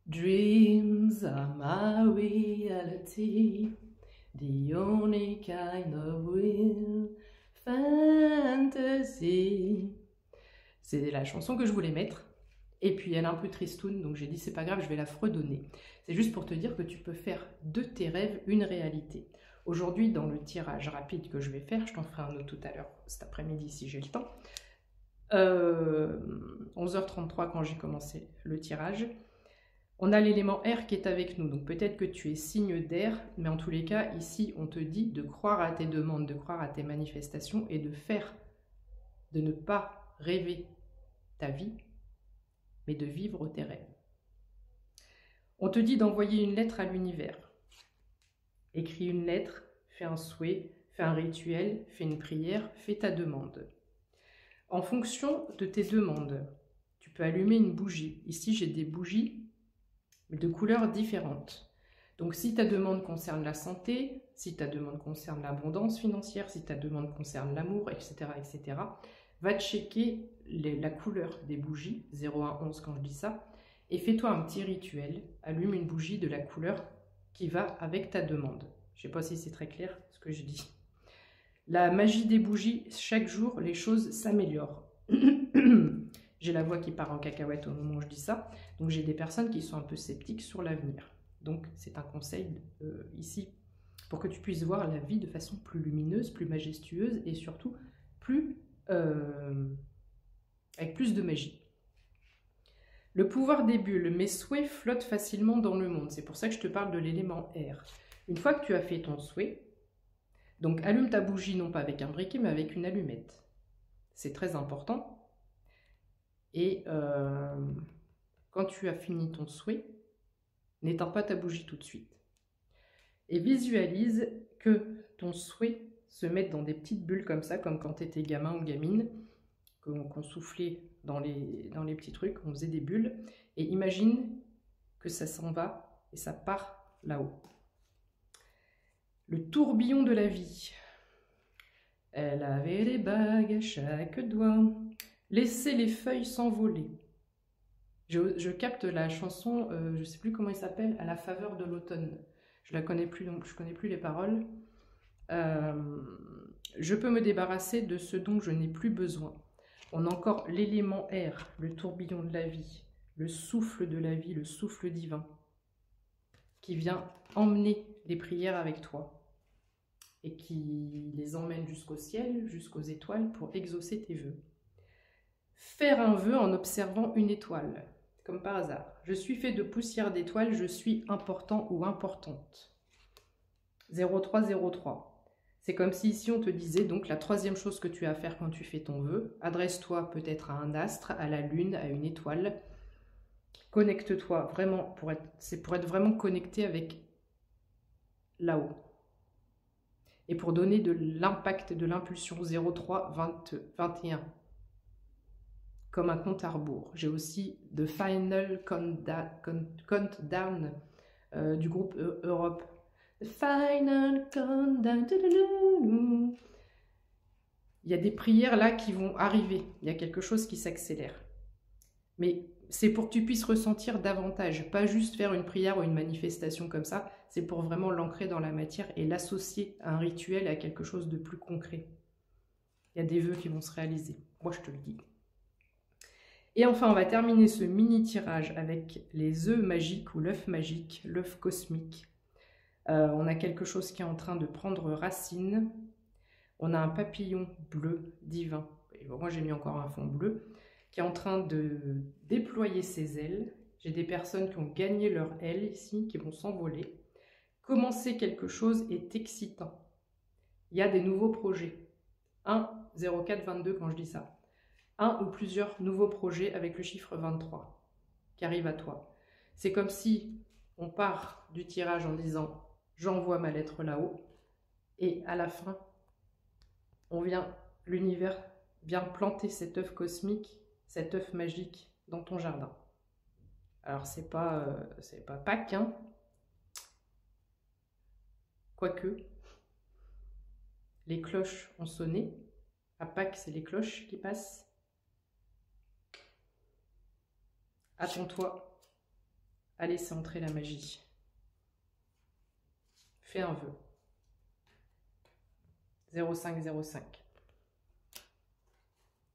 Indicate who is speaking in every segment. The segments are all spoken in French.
Speaker 1: Dreams are my reality, the only kind of real fantasy. C'est la chanson que je voulais mettre. Et puis elle est un peu tristoune, donc j'ai dit c'est pas grave, je vais la fredonner. C'est juste pour te dire que tu peux faire de tes rêves une réalité. Aujourd'hui, dans le tirage rapide que je vais faire, je t'en ferai un autre tout à l'heure, cet après-midi si j'ai le temps. 11h33 quand j'ai commencé le tirage. On a l'élément R qui est avec nous, donc peut-être que tu es signe d'air, mais en tous les cas, ici, on te dit de croire à tes demandes, de croire à tes manifestations et de faire, de ne pas rêver ta vie, mais de vivre tes rêves. On te dit d'envoyer une lettre à l'univers. Écris une lettre, fais un souhait, fais un rituel, fais une prière, fais ta demande. En fonction de tes demandes, tu peux allumer une bougie. Ici, j'ai des bougies de couleurs différentes. Donc si ta demande concerne la santé, si ta demande concerne l'abondance financière, si ta demande concerne l'amour, etc., etc., va checker la couleur des bougies, 0, 1, 11 quand je dis ça, et fais-toi un petit rituel, allume une bougie de la couleur qui va avec ta demande. Je ne sais pas si c'est très clair ce que je dis. La magie des bougies, chaque jour, les choses s'améliorent. J'ai la voix qui part en cacahuète au moment où je dis ça. Donc j'ai des personnes qui sont un peu sceptiques sur l'avenir. Donc c'est un conseil ici pour que tu puisses voir la vie de façon plus lumineuse, plus majestueuse et surtout avec plus de magie. Le pouvoir des bulles, mes souhaits flottent facilement dans le monde. C'est pour ça que je te parle de l'élément R. Une fois que tu as fait ton souhait, donc allume ta bougie non pas avec un briquet mais avec une allumette. C'est très important. Et quand tu as fini ton souhait, n'éteins pas ta bougie tout de suite. Et visualise que ton souhait se mette dans des petites bulles comme ça, comme quand tu étais gamin ou gamine, qu'on soufflait dans les petits trucs, on faisait des bulles. Et imagine que ça s'en va et ça part là-haut. Le tourbillon de la vie. Elle avait les bagues à chaque doigt. Laissez les feuilles s'envoler. Je capte la chanson, je ne sais plus comment elle s'appelle, À la faveur de l'automne. Je la connais plus, donc je connais plus les paroles. Je peux me débarrasser de ce dont je n'ai plus besoin. On a encore l'élément R, le tourbillon de la vie, le souffle de la vie, le souffle divin, qui vient emmener les prières avec toi et qui les emmène jusqu'au ciel, jusqu'aux étoiles pour exaucer tes vœux. Faire un vœu en observant une étoile, comme par hasard. Je suis fait de poussière d'étoiles, je suis important ou importante. 0303. C'est comme si ici on te disait, donc la troisième chose que tu as à faire quand tu fais ton vœu, adresse-toi peut-être à un astre, à la lune, à une étoile. Connecte-toi vraiment, c'est pour être vraiment connecté avec là-haut. Et pour donner de l'impact, de l'impulsion 03 21. Comme un compte à rebours. J'ai aussi The Final Countdown du groupe Europe. The Final Countdown. Il y a des prières là qui vont arriver. Il y a quelque chose qui s'accélère. Mais c'est pour que tu puisses ressentir davantage. Pas juste faire une prière ou une manifestation comme ça. C'est pour vraiment l'ancrer dans la matière et l'associer à un rituel, à quelque chose de plus concret. Il y a des vœux qui vont se réaliser. Moi, je te le dis. Et enfin, on va terminer ce mini-tirage avec les œufs magiques ou l'œuf magique, l'œuf cosmique. On a quelque chose qui est en train de prendre racine. On a un papillon bleu divin. Et moi, j'ai mis encore un fond bleu qui est en train de déployer ses ailes. J'ai des personnes qui ont gagné leurs ailes ici, qui vont s'envoler. Commencer quelque chose est excitant. Il y a des nouveaux projets. 1, 0, 4, 22 quand je dis ça. Un ou plusieurs nouveaux projets avec le chiffre 23 qui arrive à toi. C'est comme si on part du tirage en disant « j'envoie ma lettre là-haut » et à la fin, l'univers vient planter cet œuf cosmique, cet œuf magique dans ton jardin. Alors c'est pas Pâques, hein. Quoique, les cloches ont sonné. À Pâques, c'est les cloches qui passent. Attends-toi à laisser entrer la magie. Fais un vœu. 0505.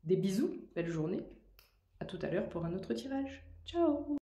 Speaker 1: Des bisous, belle journée. À tout à l'heure pour un autre tirage. Ciao!